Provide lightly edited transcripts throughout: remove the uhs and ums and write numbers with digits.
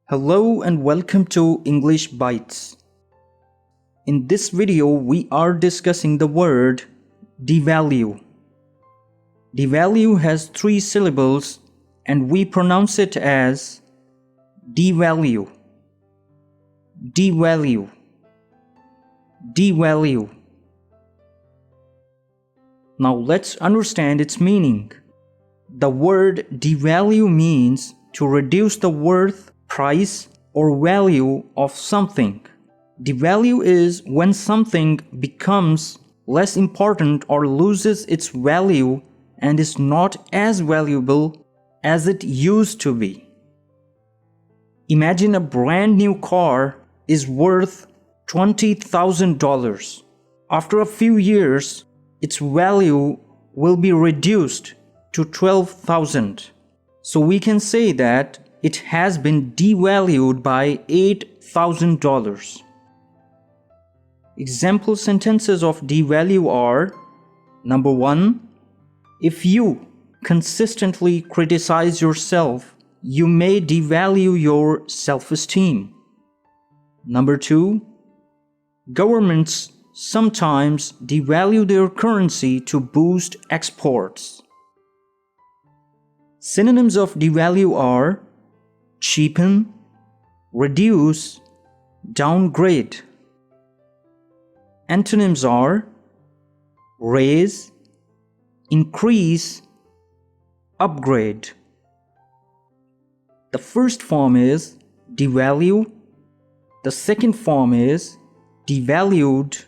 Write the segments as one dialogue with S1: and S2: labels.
S1: Hello and welcome to English Bytes. In this video, we are discussing the word devalue. Devalue has 3 syllables and we pronounce it as devalue, devalue, devalue. Now let's understand its meaning. The word devalue means to reduce the worth, price, or value of something. Devalue is when something becomes less important or loses its value and is not as valuable as it used to be. Imagine a brand new car is worth $20,000. After a few years, its value will be reduced to $12,000. So we can say that it has been devalued by $8,000. Example sentences of devalue are: number 1, if you consistently criticize yourself, you may devalue your self-esteem. Number 2, governments sometimes devalue their currency to boost exports. Synonyms of devalue are cheapen, reduce, downgrade. Antonyms are raise, increase, upgrade. The first form is devalue, the second form is devalued,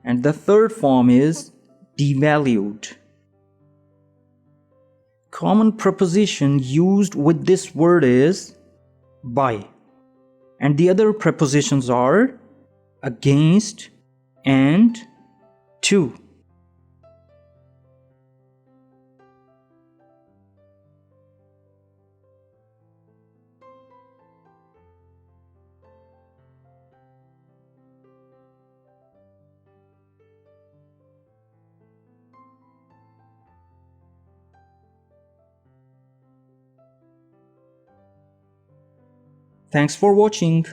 S1: and the third form is devalued. Common preposition used with this word is by, and the other prepositions are against and to. Thanks for watching.